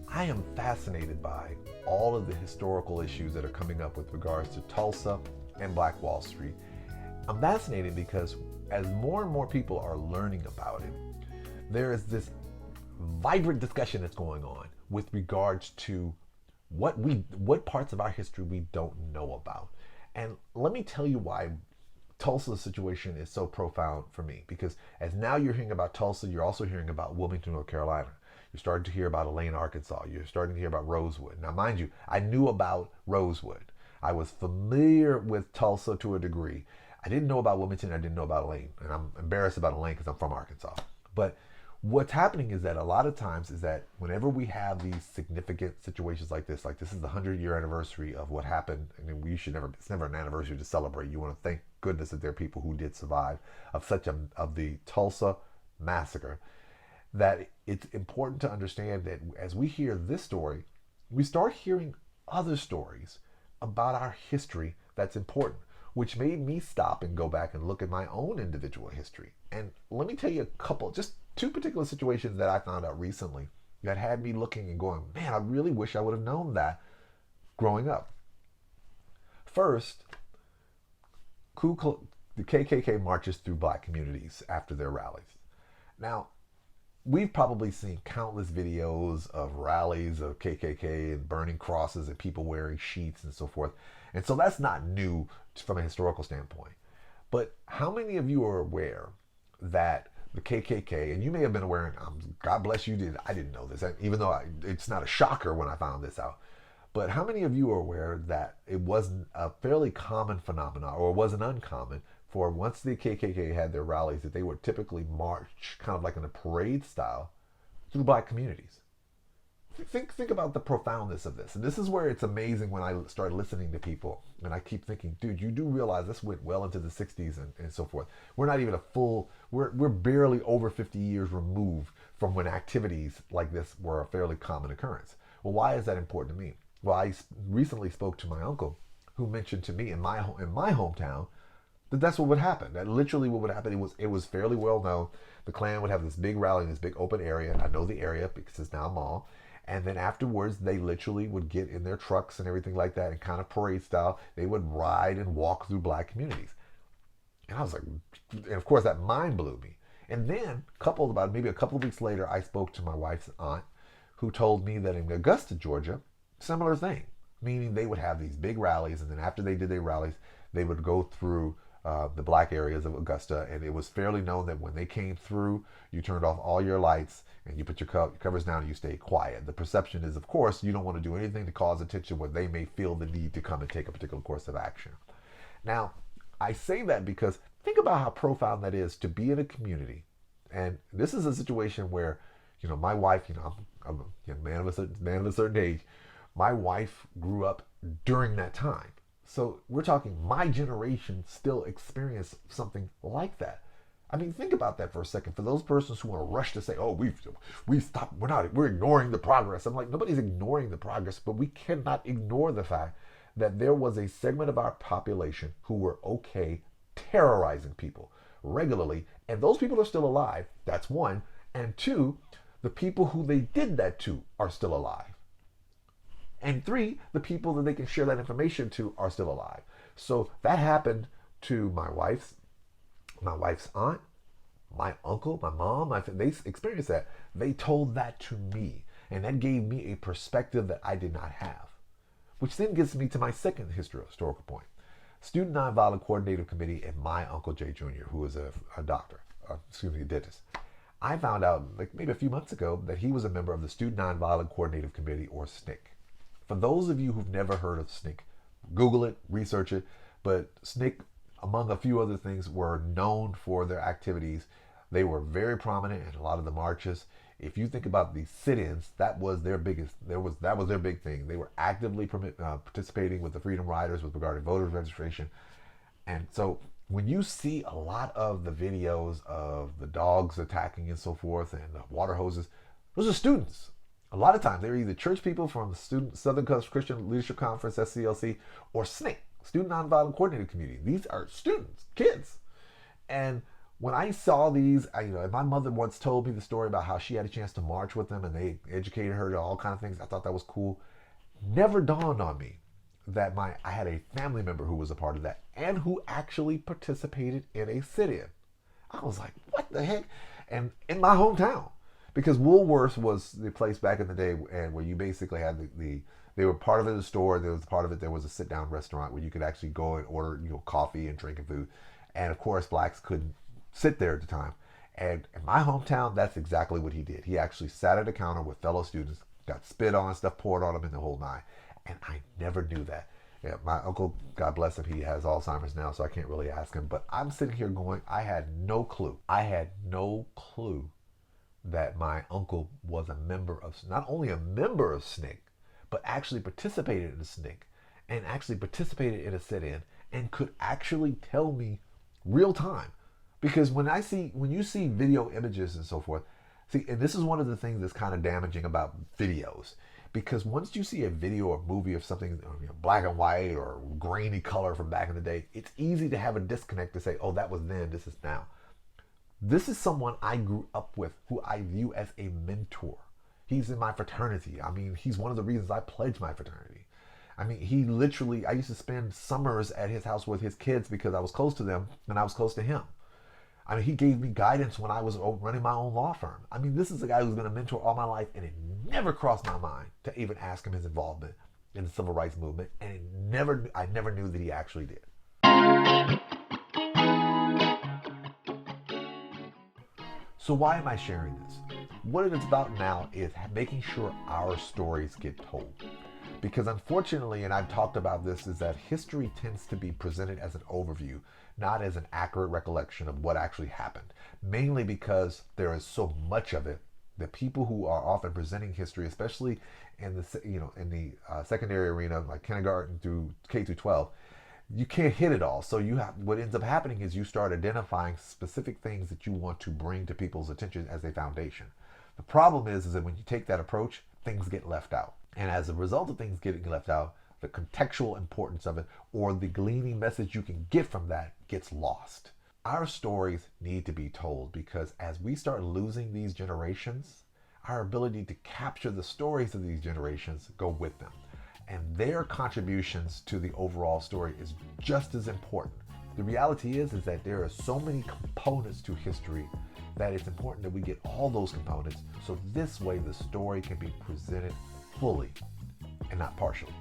I am fascinated by all of the historical issues that are coming up with regards to Tulsa and Black Wall Street. I'm fascinated because as more and more people are learning about it, there is this vibrant discussion that's going on with regards to what parts of our history we don't know about. And let me tell you why Tulsa's situation is so profound for me, because as now you're hearing about Tulsa, you're also hearing about Wilmington, North Carolina. You're starting to hear about Elaine, Arkansas. You're starting to hear about Rosewood. Now, mind you, I knew about Rosewood. I was familiar with Tulsa to a degree. I didn't know about Wilmington. I didn't know about Elaine. And I'm embarrassed about Elaine because I'm from Arkansas. But what's happening is that a lot of times is that whenever we have these significant situations like this is the 100-year anniversary of what happened. I mean, it's never an anniversary to celebrate. You want to thank goodness that there are people who did survive of the Tulsa massacre. That it's important to understand that as we hear this story, we start hearing other stories about our history that's important, which made me stop and go back and look at my own individual history. And let me tell you just two particular situations that I found out recently that had me looking and going, man, I really wish I would have known that growing up. First, the KKK marches through Black communities after their rallies. Now, we've probably seen countless videos of rallies of KKK and burning crosses and people wearing sheets and so forth. And so that's not new from a historical standpoint. But how many of you are aware that the KKK, and you may have been aware, and God bless you, I didn't know this, even though it's not a shocker when I found this out. But how many of you are aware that it wasn't a fairly common phenomenon, or it wasn't uncommon, for once the KKK had their rallies, that they would typically march kind of like in a parade style through Black communities? Think about the profoundness of this. And this is where it's amazing when I start listening to people, and I keep thinking, dude, you do realize this went well into the 60s and so forth. We're not even we're barely over 50 years removed from when activities like this were a fairly common occurrence. Well, why is that important to me? Well, I recently spoke to my uncle, who mentioned to me in my hometown that's what would happen. That literally what would happen. It was fairly well known. The Klan would have this big rally in this big open area. I know the area because it's now a mall. And then afterwards, they literally would get in their trucks and everything like that, and kind of parade style, they would ride and walk through Black communities. And I was like, and of course that mind blew me. And then, maybe a couple of weeks later, I spoke to my wife's aunt, who told me that in Augusta, Georgia, similar thing. Meaning they would have these big rallies, and then after they did their rallies, they would go through the Black areas of Augusta, and it was fairly known that when they came through, you turned off all your lights and you put your covers down and you stayed quiet. The perception is, of course, you don't want to do anything to cause attention where they may feel the need to come and take a particular course of action. Now, I say that because think about how profound that is to be in a community. And this is a situation where, my wife, I'm a man of a certain age. My wife grew up during that time. So we're talking my generation still experienced something like that. I mean, think about that for a second. For those persons who want to rush to say, "Oh, we've stopped. We're ignoring the progress." I'm like, nobody's ignoring the progress, but we cannot ignore the fact that there was a segment of our population who were okay terrorizing people regularly, and those people are still alive. That's one. And two, the people who they did that to are still alive. And three, the people that they can share that information to are still alive. So that happened to my wife's aunt, my uncle, my mom. They experienced that. They told that to me. And that gave me a perspective that I did not have. Which then gets me to my second historical point. Student Nonviolent Coordinative Committee and my Uncle Jay Jr., who is a dentist. I found out maybe a few months ago that he was a member of the Student Nonviolent Coordinative Committee, or SNCC. For those of you who've never heard of SNCC, Google it, research it. But SNCC, among a few other things, were known for their activities. They were very prominent in a lot of the marches. If you think about the sit-ins, that was their big thing. They were actively participating with the Freedom Riders with regard to voter registration. And so when you see a lot of the videos of the dogs attacking and so forth, and the water hoses, those are students. A lot of times they're either church people from the Southern Christian Leadership Conference, SCLC, or SNCC, Student Nonviolent Coordinating Community. These are students, kids. And when I saw these, my mother once told me the story about how she had a chance to march with them and they educated her to all kind of things. I thought that was cool. Never dawned on me that I had a family member who was a part of that and who actually participated in a sit-in. I was like, what the heck? And in my hometown, because Woolworths was the place back in the day and where you basically had they were part of it, the store. There was part of it. There was a sit-down restaurant where you could actually go and order, coffee and drink and food. And of course, blacks couldn't sit there at the time. And in my hometown, that's exactly what he did. He actually sat at a counter with fellow students, got spit on, stuff poured on him in the whole nine. And I never knew that. Yeah, my uncle, God bless him, he has Alzheimer's now, so I can't really ask him. But I'm sitting here going, I had no clue. I had no clue that my uncle was a member of, not only a member of SNCC, but actually participated in the SNCC and actually participated in a sit-in and could actually tell me real time. Because when you see video images and so forth, and this is one of the things that's kind of damaging about videos. Because once you see a video or movie of something black and white or grainy color from back in the day, it's easy to have a disconnect to say, oh, that was then, this is now. This is someone I grew up with who I view as a mentor. He's in my fraternity. I mean, he's one of the reasons I pledged my fraternity. I mean, I used to spend summers at his house with his kids because I was close to them and I was close to him. I mean, he gave me guidance when I was running my own law firm. I mean, this is a guy who's going to mentor all my life, and it never crossed my mind to even ask him his involvement in the civil rights movement, and I never knew that he actually did. So why am I sharing this? What it is about now is making sure our stories get told. Because unfortunately, and I've talked about this, is that history tends to be presented as an overview, not as an accurate recollection of what actually happened. Mainly because there is so much of it that people who are often presenting history, especially in the secondary arena, like kindergarten through K through 12, you can't hit it all. So what ends up happening is you start identifying specific things that you want to bring to people's attention as a foundation. The problem is that when you take that approach, things get left out. And as a result of things getting left out, the contextual importance of it or the gleaning message you can get from that gets lost. Our stories need to be told because as we start losing these generations, our ability to capture the stories of these generations go with them. And their contributions to the overall story is just as important. The reality is that there are so many components to history that it's important that we get all those components so this way the story can be presented fully and not partially.